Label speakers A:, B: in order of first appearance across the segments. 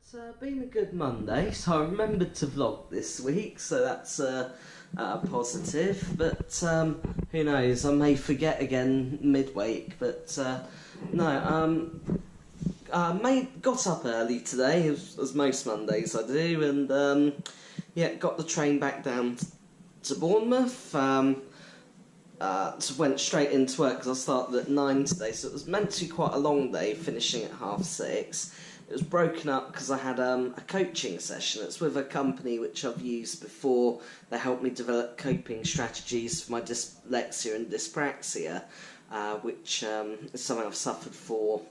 A: It's been a good Monday, so I remembered to vlog this week, so that's positive. But who knows? I may forget again midweek. But no, got up early today, as most Mondays I do, and yeah, got the train back down to Bournemouth. So went straight into work because I started at 9 today, so it was meant to be quite a long day, finishing at 6:30. It was broken up because I had a coaching session. It's with a company which I've used before. They helped me develop coping strategies for my dyslexia and dyspraxia, which is something I've suffered for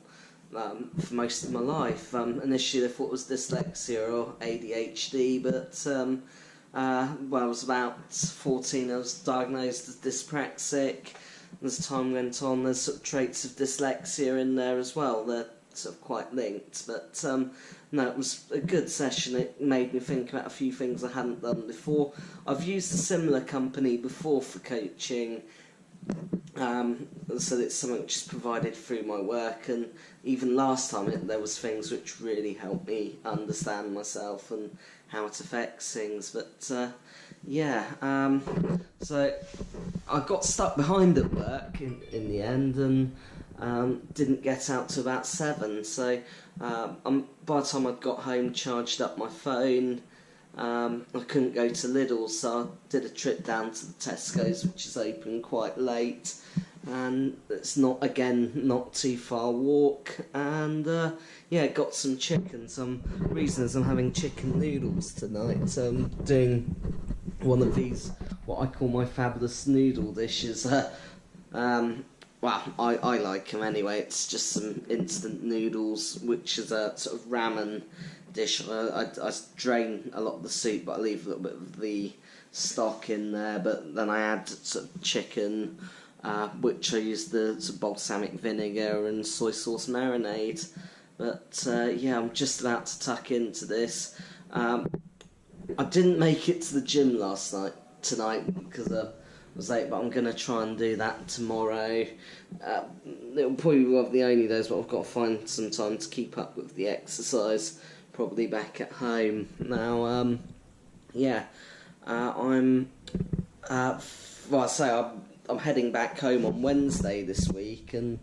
A: most of my life. Initially they thought it was dyslexia or ADHD, but when I was about 14 I was diagnosed as dyspraxic. As time went on, there's sort of traits of dyslexia in there as well. They're sort of quite linked, but no, it was a good session. It made me think about a few things I hadn't done before. I've used a similar company before for coaching, so it's something which is provided through my work, and even last time there was things which really helped me understand myself and how it affects things. But yeah, so I got stuck behind at work in the end, and didn't get out to about 7, so by the time I'd got home, charged up my phone, I couldn't go to Lidl, so I did a trip down to the Tesco's, which is open quite late, and it's not too far walk, and yeah, got some chicken. Some reasons I'm having chicken noodles tonight, so I'm doing one of these, what I call my fabulous noodle dishes. Well, I like them anyway. It's just some instant noodles, which is a sort of ramen dish. I drain a lot of the soup, but I leave a little bit of the stock in there. But then I add sort of chicken, which I use the sort of balsamic vinegar and soy sauce marinade. But yeah, I'm just about to tuck into this. I didn't make it to the gym tonight because was late, but I'm going to try and do that tomorrow. It'll probably be one of the only days, but I've got to find some time to keep up with the exercise, probably back at home. Now, yeah, I'm heading back home on Wednesday this week, and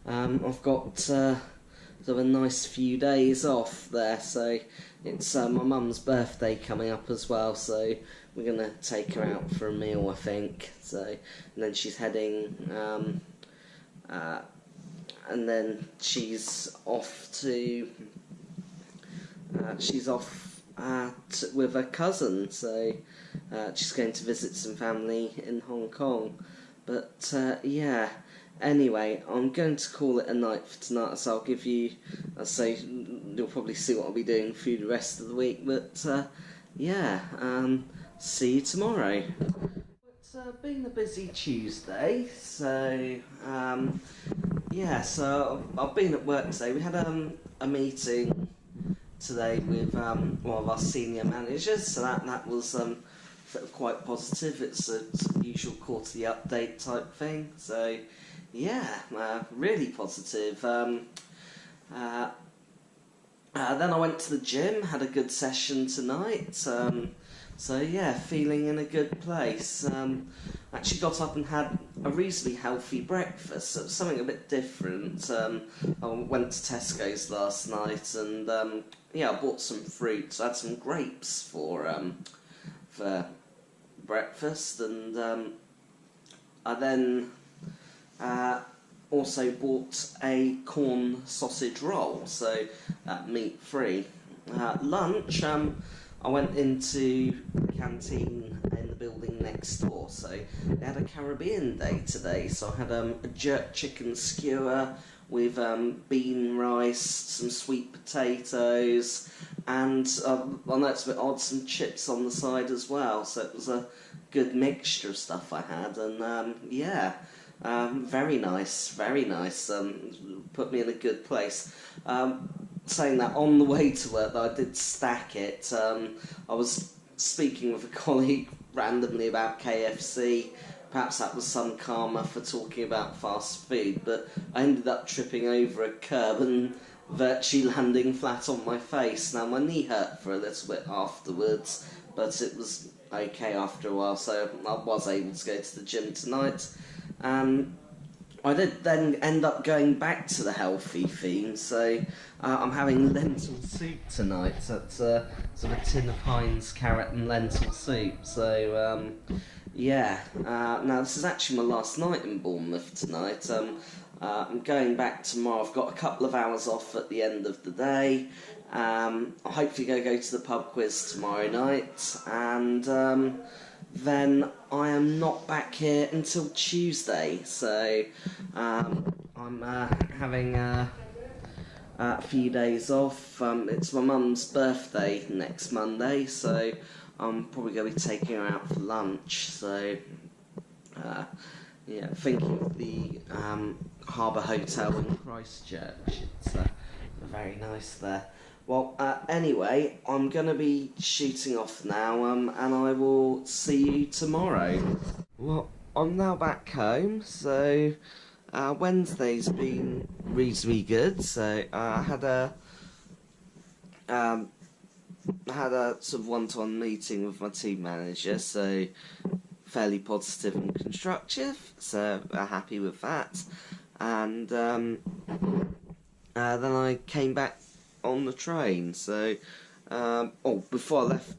A: I've got sort of a nice few days off there, so it's my mum's birthday coming up as well, so we're going to take her out for a meal, I think. So, and then she's heading, and then she's off with her cousin, so she's going to visit some family in Hong Kong. But yeah, anyway, I'm going to call it a night for tonight, so I'll give you, you'll probably see what I'll be doing through the rest of the week, but yeah, see you tomorrow. It's been a busy Tuesday, so yeah, so I've been at work today. We had a meeting today with one of our senior managers, so that was sort of quite positive. It's a usual quarterly update type thing, so yeah, really positive. Then I went to the gym, had a good session tonight. So yeah, feeling in a good place. Actually got up and had a reasonably healthy breakfast, so something a bit different. I went to Tesco's last night, and yeah, I bought some fruits. I had some grapes for breakfast, and I then also bought a corn sausage roll, so meat free. Lunch, I went into the canteen in the building next door, so they had a Caribbean day today, so I had a jerk chicken skewer with bean rice, some sweet potatoes, and I know it's a bit odd, some chips on the side as well, so it was a good mixture of stuff I had, and yeah, very nice, put me in a good place. Saying that, on the way to work, though, I did stack it. I was speaking with a colleague randomly about KFC. Perhaps that was some karma for talking about fast food, but I ended up tripping over a curb and virtually landing flat on my face. Now my knee hurt for a little bit afterwards, but it was okay after a while, so I was able to go to the gym tonight. I did then end up going back to the healthy theme, so I'm having lentil soup tonight. So it's sort of a tin of Heinz carrot and lentil soup. So yeah, now this is actually my last night in Bournemouth tonight. I'm going back tomorrow. I've got a couple of hours off at the end of the day. I'll hopefully go to the pub quiz tomorrow night, and then I am not back here until Tuesday. So I'm having a few days off. It's my mum's birthday next Monday, so I'm probably going to be taking her out for lunch. So yeah, thinking of the Harbour Hotel in Christchurch. It's very nice there. Well, anyway, I'm going to be shooting off now, and I will see you tomorrow. Well, I'm now back home, so Wednesday's been reasonably good. So I had a sort of one-to-one meeting with my team manager, so fairly positive and constructive, so happy with that. And then I came back on the train, so before I left,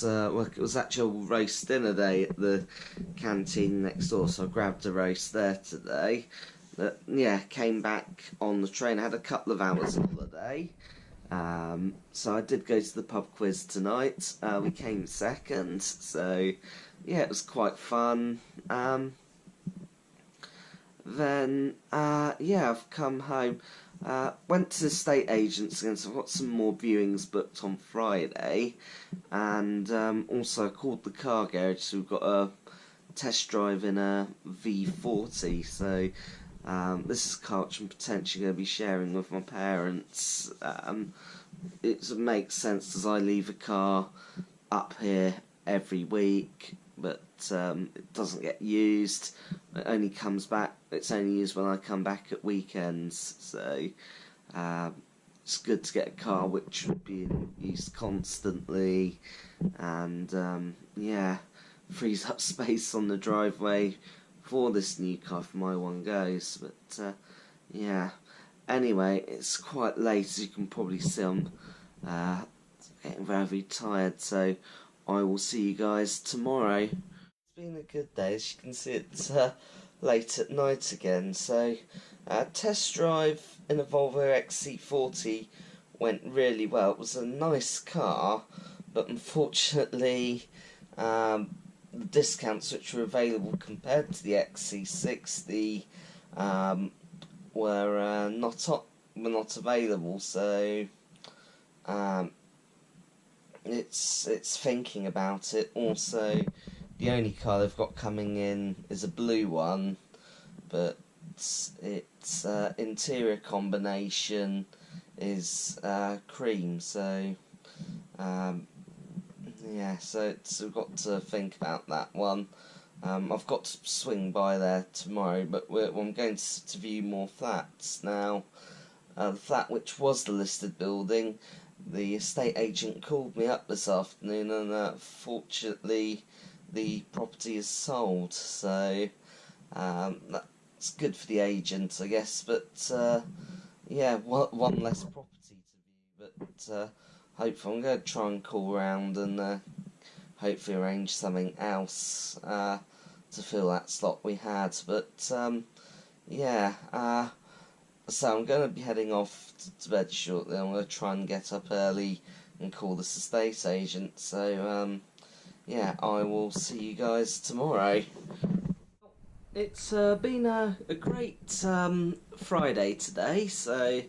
A: it was actual roast dinner day at the canteen next door, so I grabbed a roast there today. But yeah, came back on the train. I had a couple of hours holiday, so I did go to the pub quiz tonight. We came second, so yeah, it was quite fun. Then yeah, I've come home. Went to the estate agents again, so I've got some more viewings booked on Friday, and also called the car garage, so we've got a test drive in a V40, so this is a car which I'm potentially going to be sharing with my parents. It makes sense as I leave a car up here every week, but it doesn't get used. It only comes back. It's only used when I come back at weekends. So it's good to get a car which would be used constantly, and yeah, frees up space on the driveway for this new car for my one goes. But yeah. Anyway, it's quite late, as you can probably see. I'm getting very tired, so I will see you guys tomorrow. It's been a good day. As you can see, it's late at night again. So test drive in a Volvo XC40 went really well. It was a nice car, but unfortunately the discounts which were available compared to the XC60 were not available. So it's thinking about it. Also, the only car they've got coming in is a blue one, but its interior combination is cream. So yeah, so we've got to think about that one. I've got to swing by there tomorrow, but I'm going to view more flats now. The flat which was the listed building, the estate agent called me up this afternoon, and fortunately the property is sold, so that's good for the agent, I guess. But yeah, one less property to view, but hopefully I'm going to try and call around and hopefully arrange something else to fill that slot we had. But yeah, so I'm going to be heading off to bed shortly. I'm going to try and get up early and call this estate agent. So yeah, I will see you guys tomorrow. It's been a great Friday today. So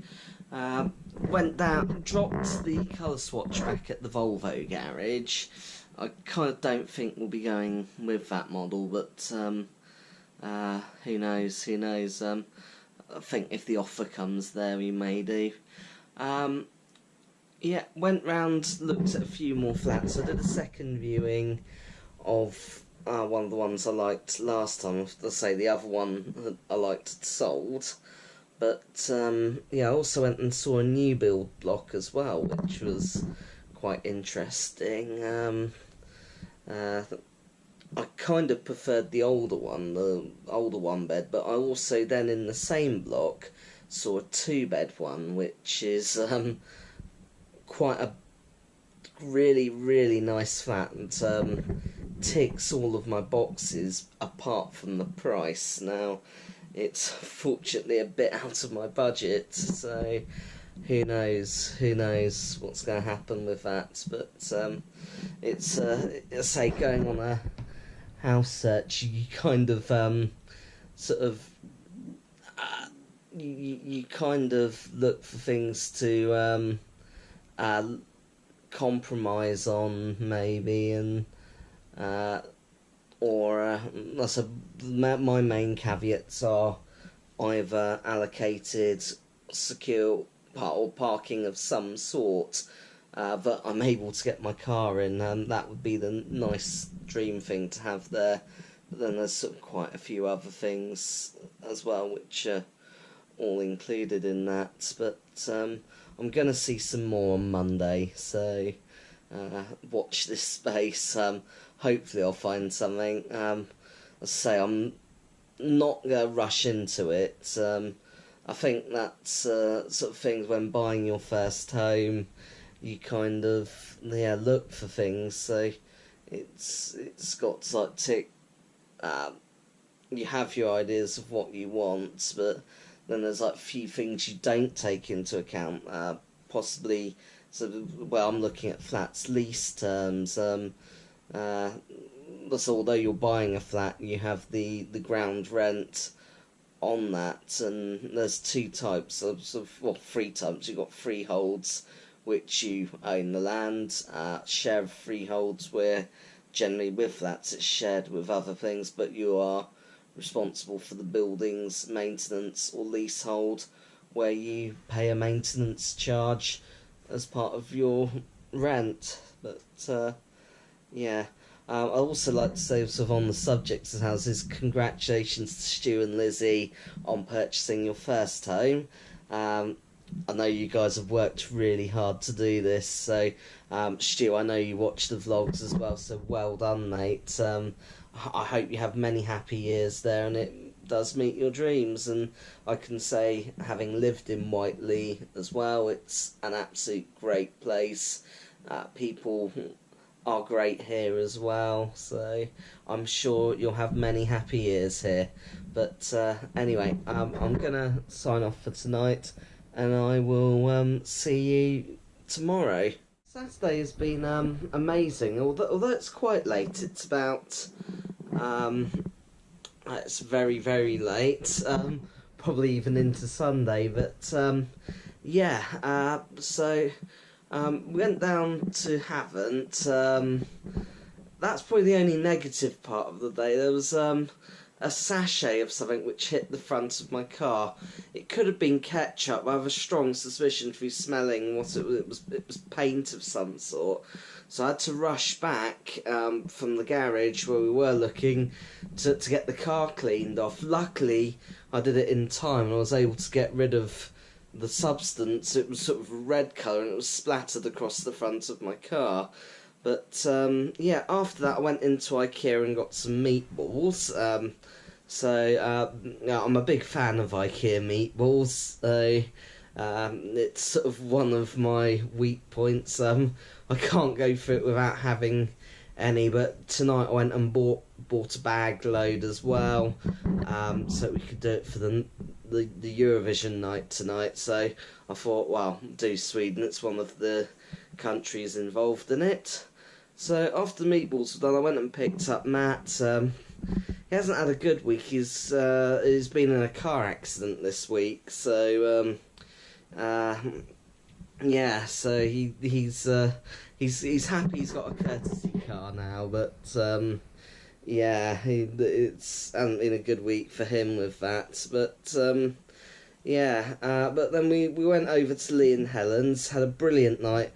A: went down, dropped the colour swatch back at the Volvo garage. I kind of don't think we'll be going with that model, but who knows, I think if the offer comes there, we may do. Yeah, went round, looked at a few more flats. I did a second viewing of one of the ones I liked last time. Let's say the other one I liked had sold, But yeah, I also went and saw a new build block as well, which was quite interesting. I kind of preferred the older one bed, but I also then in the same block saw a 2-bed one, which is quite a really, really nice flat, and ticks all of my boxes apart from the price. Now, it's fortunately a bit out of my budget, so who knows what's going to happen with that. But it's I say, going on a house search, you kind of sort of you kind of look for things to compromise on, maybe, and so my main caveats are either allocated secure or parking of some sort that I'm able to get my car in, and that would be the nice dream thing to have there. But then there's sort of quite a few other things as well which are all included in that. But I'm going to see some more on Monday, so watch this space. Hopefully I'll find something. As I say, I'm not going to rush into it. I think that's sort of things when buying your first home, you kind of look for things. So it's got to like tick. You have your ideas of what you want, but then there's like a few things you don't take into account. Possibly, so well, I'm looking at flats lease terms. So although you're buying a flat, you have the ground rent on that, and there's 2 types of well, 3 types. You've got freeholds, which you own the land. Share of freeholds, where generally with flats it's shared with other things, but you are responsible for the building's maintenance, or leasehold, where you pay a maintenance charge as part of your rent. But yeah, I'd also like to say, sort of on the subject of houses, congratulations to Stu and Lizzie on purchasing your first home. I know you guys have worked really hard to do this, so Stu, I know you watch the vlogs as well, so well done, mate. I hope you have many happy years there, and it does meet your dreams. And I can say, having lived in Whiteley as well, it's an absolute great place. People are great here as well, so I'm sure you'll have many happy years here. But anyway, I'm gonna sign off for tonight, and I will see you tomorrow. Saturday has been amazing, although it's quite late. It's about it's very, very late, probably even into Sunday. But yeah, so we went down to Havant. That's probably the only negative part of the day. There was a sachet of something which hit the front of my car. It could have been ketchup. I have a strong suspicion through smelling what it was. It was paint of some sort. So I had to rush back from the garage where we were looking to get the car cleaned off. Luckily, I did it in time, and I was able to get rid of the substance. It was sort of red colour, and it was splattered across the front of my car. But yeah, after that I went into IKEA and got some meatballs. I'm a big fan of IKEA meatballs. It's sort of one of my weak points. I can't go through it without having any, but tonight I went and bought a bag load as well, so we could do it for the Eurovision night tonight. So I thought, well, do Sweden, it's one of the countries involved in it. So after the meatballs were done, I went and picked up Matt. He hasn't had a good week. He's been in a car accident this week. So yeah, so he's happy he's got a courtesy car now. But yeah, it's hasn't been a good week for him with that. But yeah, but then we went over to Lee and Helen's, had a brilliant night.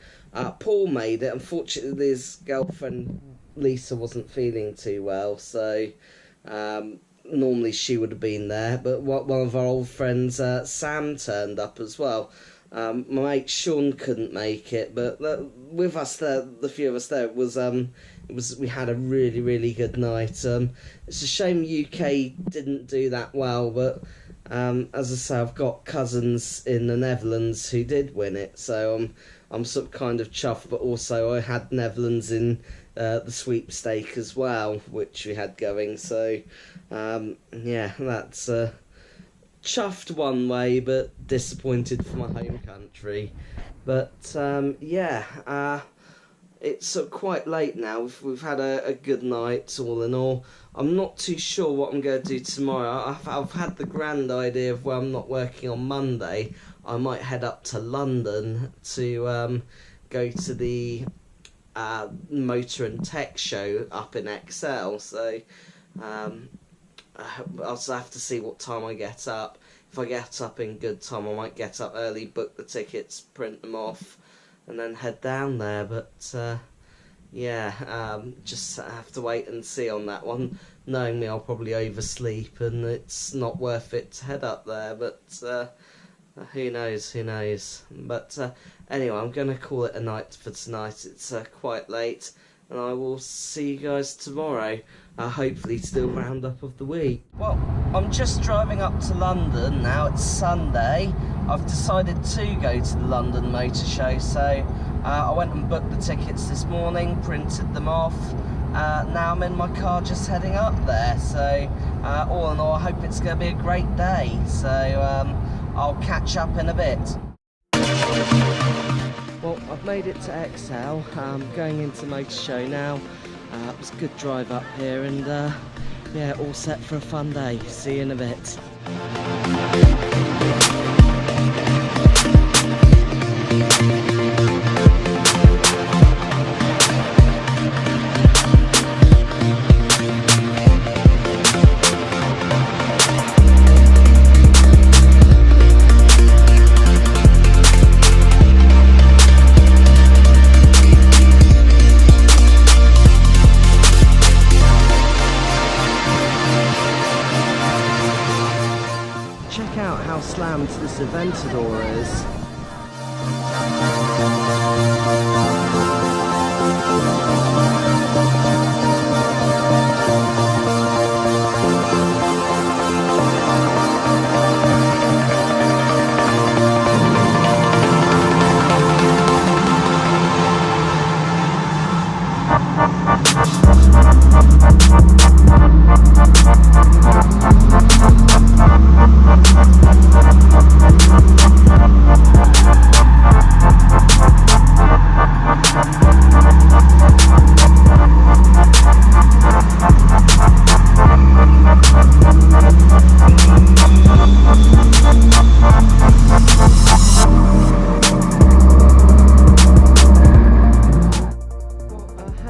A: Paul made it. Unfortunately, his girlfriend Lisa wasn't feeling too well, so normally she would have been there, but one of our old friends, Sam, turned up as well. My mate Sean couldn't make it, but with us there, the few of us there, it was we had a really good night. It's a shame UK didn't do that well, but as I say, I've got cousins in the Netherlands who did win it, so I'm sort of kind of chuffed. But also I had Netherlands in the sweepstake as well, which we had going. So yeah, that's chuffed one way, but disappointed for my home country. But yeah, it's quite late now. We've had a good night all in all. I'm not too sure what I'm going to do tomorrow. I've had the grand idea of where I'm not working on Monday. I might head up to London to go to the Motor and Tech show up in XL. So I'll also have to see what time I get up. If I get up in good time, I might get up early, book the tickets, print them off, and then head down there. But yeah, just have to wait and see on that one. Knowing me, I'll probably oversleep, and it's not worth it to head up there. But who knows? But anyway, I'm going to call it a night for tonight. It's quite late, and I will see you guys tomorrow. Hopefully to do a roundup of the week. Well, I'm just driving up to London now. It's Sunday. I've decided to go to the London Motor Show, so I went and booked the tickets this morning, printed them off. Now I'm in my car just heading up there, so all in all I hope it's going to be a great day. So I'll catch up in a bit. Well, I've made it to XL. I'm going into Motor Show now. It was a good drive up here, and yeah, all set for a fun day. See you in a bit. Check out how slammed this Aventador is.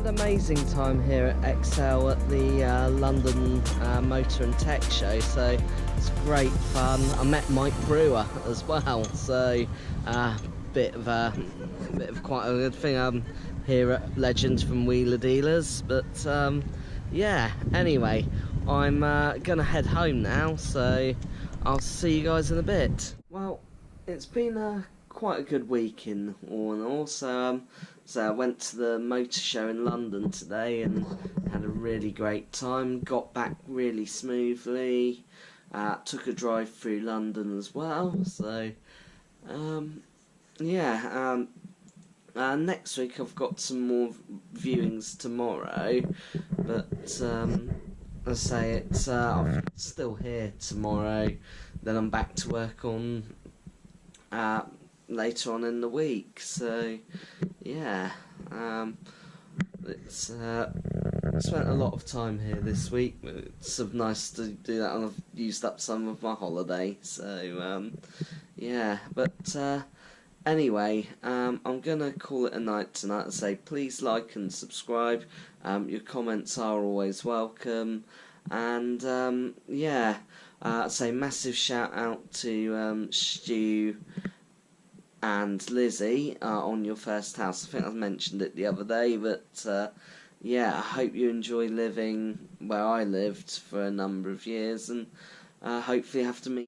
A: Amazing time here at XL at the London Motor and Tech show, so it's great fun. I met Mike Brewer as well, so bit of quite a good thing. I'm here at Legends from Wheeler Dealers, but yeah, anyway, I'm gonna head home now, so I'll see you guys in a bit. Well, it's been quite a good week in all, so I went to the motor show in London today and had a really great time. Got back really smoothly. Took a drive through London as well. So yeah. Next week I've got some more viewings tomorrow, but as I say, it's I'm still here tomorrow. Then I'm back to work on later on in the week. So yeah, it's spent a lot of time here this week. It's sort of nice to do that, and I've used up some of my holiday. So yeah, but anyway, I'm gonna call it a night tonight and say please like and subscribe. Your comments are always welcome, and yeah, say massive shout out to Stu and Lizzie on your first house. I think I mentioned it the other day, but yeah, I hope you enjoy living where I lived for a number of years, and hopefully have to meet